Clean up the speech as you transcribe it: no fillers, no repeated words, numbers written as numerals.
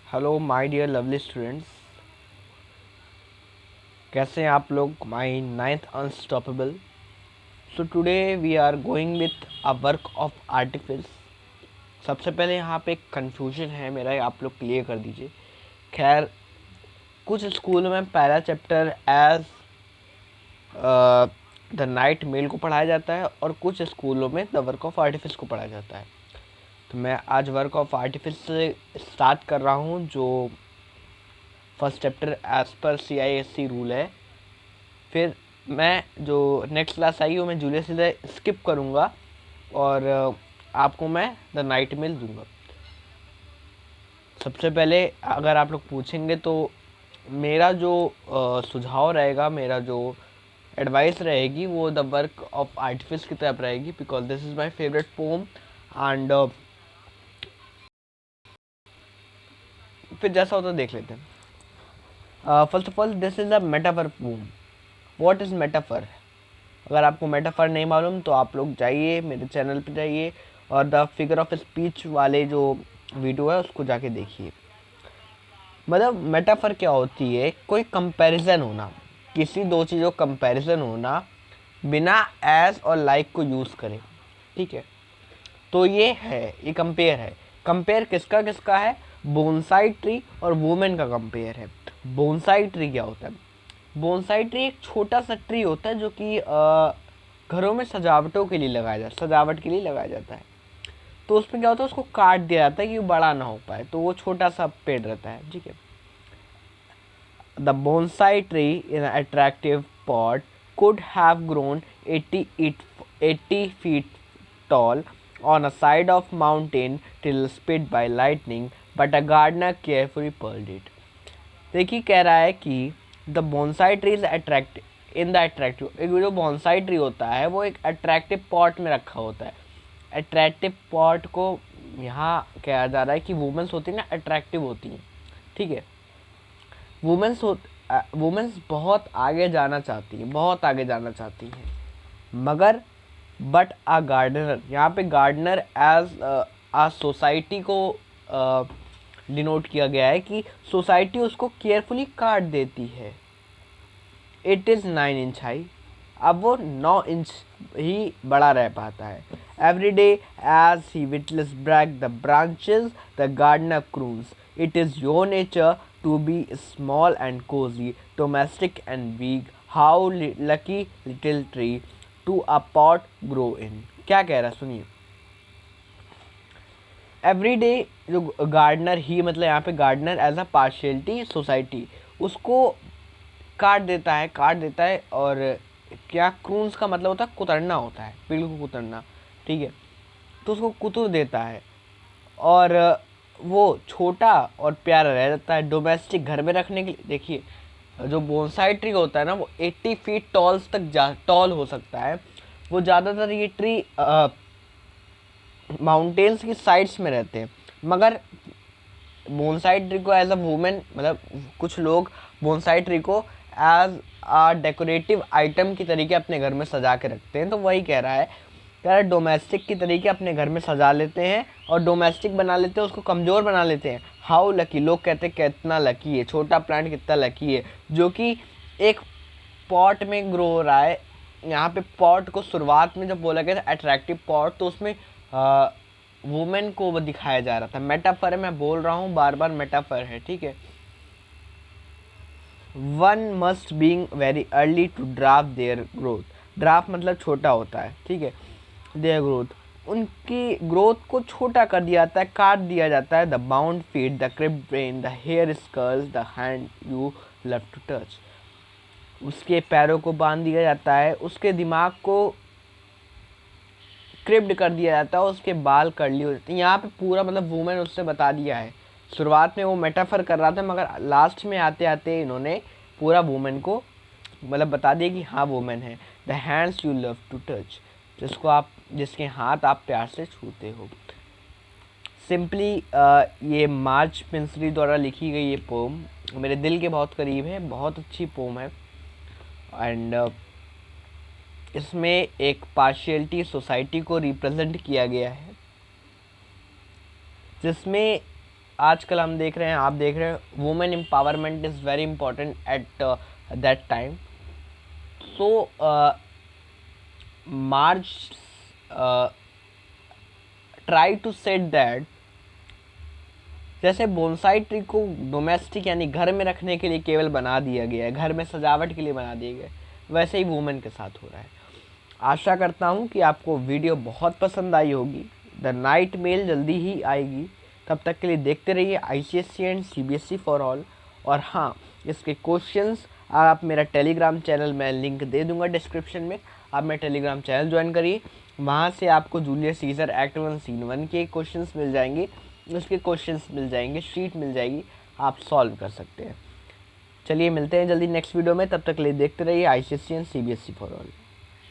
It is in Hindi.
Hello my dear lovely students, कैसे हैं आप लोग। My ninth unstoppable. So today we are going with a work of artifice. सबसे पहले यहाँ पे एक कन्फ्यूजन है मेरा, आप लोग क्लियर कर दीजिए। खैर, कुछ स्कूलों में पहला chapter as the Night Mail को पढ़ाया जाता है और कुछ स्कूलों में द वर्क ऑफ आर्टिफिस को पढ़ाया जाता है। तो मैं आज वर्क ऑफ आर्टिफिस से स्टार्ट कर रहा हूँ, जो फर्स्ट चैप्टर एज पर CISE रूल है। फिर मैं जो नेक्स्ट क्लास आई वो मैं जूलियस सीजर स्किप करूँगा और आपको मैं द नाइट मेल दूंगा। सबसे पहले अगर आप लोग पूछेंगे तो मेरा जो सुझाव रहेगा, मेरा जो एडवाइस रहेगी वो द वर्क ऑफ आर्टिफिस की तरफ रहेगी, because this is my favourite poem. And फिर जैसा होता देख लेते हैं। First of all, this is a metaphor poem. What is metaphor? अगर आपको मेटाफर नहीं मालूम तो आप लोग जाइए, मेरे चैनल पे जाइए और द फिगर ऑफ स्पीच वाले जो वीडियो है उसको जाके देखिए। मतलब मेटाफर क्या होती है? कोई कंपैरिजन होना, किसी दो चीज़ों कंपैरिजन होना बिना एज और लाइक को यूज़ करें। ठीक है, तो ये है, ये कंपेयर है। कंपेयर किसका किसका है? बोनसाई ट्री और वुमेन का कंपेयर है। बोनसाई ट्री क्या होता है? बोनसाई ट्री एक छोटा सा ट्री होता है जो कि घरों में सजावटों के लिए लगाया जाता है, सजावट के लिए लगाया जाता है। तो उसमें क्या होता है, उसको काट दिया जाता है कि वो बड़ा ना हो पाए, तो वो छोटा सा पेड़ रहता है। ठीक है, the bonsai tree in attractive pot could have grown 80 feet tall on a side of mountain till split by lightning, but a gardener carefully pulled it. देखिए, कह रहा है कि the bonsai tree is attractive in the attractive. एक जो बोनसाई ट्री होता है वो एक अट्रैक्टिव पॉट में रखा होता है। अट्रैक्टिव पॉट को यहाँ कहा जा रहा है कि वुमेन्स होती है ना, अट्रैक्टिव होती हैं। ठीक है, वुमेन्स बहुत आगे जाना चाहती हैं, बहुत आगे जाना चाहती हैं, मगर बट अ गार्डनर, यहाँ पे गार्डनर एज आ सोसाइटी को डिनोट किया गया है कि सोसाइटी उसको केयरफुली काट देती है। इट इज़ 9 इंच हाई, अब वो 9 इंच ही बड़ा रह पाता है। Every day as he whittles back the branches the gardener croons, it is your nature to be small and cosy, domestic and weak, how lucky little tree to a pot grow in. क्या कह रहा है सुनिए। एवरी डे जो गार्डनर ही, मतलब यहाँ पे gardener as a partiality society उसको काट देता है। और क्या, क्रून्स का मतलब होता है कुतरना, होता है पेड़ को कुतरना। ठीक है, तो उसको कुतर देता है और वो छोटा और प्यारा रह जाता है। डोमेस्टिक, घर में रखने के लिए। देखिए, जो बोनसाई ट्री होता है ना वो 80 फीट टॉल हो सकता है। वो ज़्यादातर ये ट्री माउंटेन्स की साइड्स में रहते हैं, मगर बोनसाई ट्री को एज अ वुमेन, मतलब कुछ लोग बोनसाई ट्री को एज आ डेकोरेटिव आइटम की तरीके अपने घर में सजा के रखते हैं। तो वही कह रहा है, कह रहा है डोमेस्टिक की तरीके अपने घर में सजा लेते हैं और डोमेस्टिक बना लेते हैं, उसको कमज़ोर बना लेते हैं। हाउ लकी, लोग कहते हैं कितना लकी है, छोटा प्लांट कितना लकी है जो कि एक पॉट में ग्रो हो रहा है। यहाँ पे पॉट को शुरुआत में जब बोला गया था अट्रैक्टिव पॉट, तो उसमें वुमेन को वो दिखाया जा रहा था। मेटाफर है, मैं बोल रहा हूँ बार बार, मेटाफर है। ठीक है, one must being very early to draft their growth. Draft मतलब छोटा होता है। ठीक है, देयर ग्रोथ, उनकी ग्रोथ को छोटा कर दिया जाता है, काट दिया जाता है। The bound feet, the crippled brain, the hair curlers, the hand you love to touch. उसके पैरों को बांध दिया जाता है, उसके दिमाग को क्रिप्ड कर दिया जाता है, उसके बाल कर्ली हो जाते हैं। यहाँ पे पूरा मतलब वुमेन उससे बता दिया है। शुरुआत में वो मेटाफर कर रहा था, मगर लास्ट में आते आते इन्होंने पूरा वुमेन को मतलब बता दिया कि हाँ वुमेन है। The hands you love to touch, जिसके हाथ आप प्यार से छूते हो। सिंपली ये मार्च पिंसली द्वारा लिखी गई ये पोम मेरे दिल के बहुत करीब है, बहुत अच्छी पोम है। एंड इसमें एक पार्शियलिटी सोसाइटी को रिप्रेजेंट किया गया है, जिसमें आजकल हम देख रहे हैं, आप देख रहे हैं, women empowerment is very important at that time. So march try to set that जैसे बोनसाई ट्री को डोमेस्टिक यानी घर में रखने के लिए केवल बना दिया गया है, घर में सजावट के लिए बना दिया गया है, वैसे ही वुमेन के साथ हो रहा है. आशा करता हूँ कि आपको वीडियो बहुत पसंद आई होगी. द नाइट मेल जल्दी ही आएगी, तब तक के लिए देखते रहिए ICSE and CBSE for all. और हाँ, इसके क्वेश्चंस आप मेरा टेलीग्राम चैनल, मैं लिंक दे दूंगा डिस्क्रिप्शन में, आप मेरा टेलीग्राम चैनल ज्वाइन करिए. वहाँ से आपको जूलियस सीजर एक्ट 1 सीन 1 के क्वेश्चंस मिल जाएंगे, उसके क्वेश्चंस मिल जाएंगे, शीट मिल जाएगी, आप सॉल्व कर सकते हैं. चलिए मिलते हैं जल्दी नेक्स्ट वीडियो में, तब तक के लिए देखते रहिए ICSE and CBSE for all.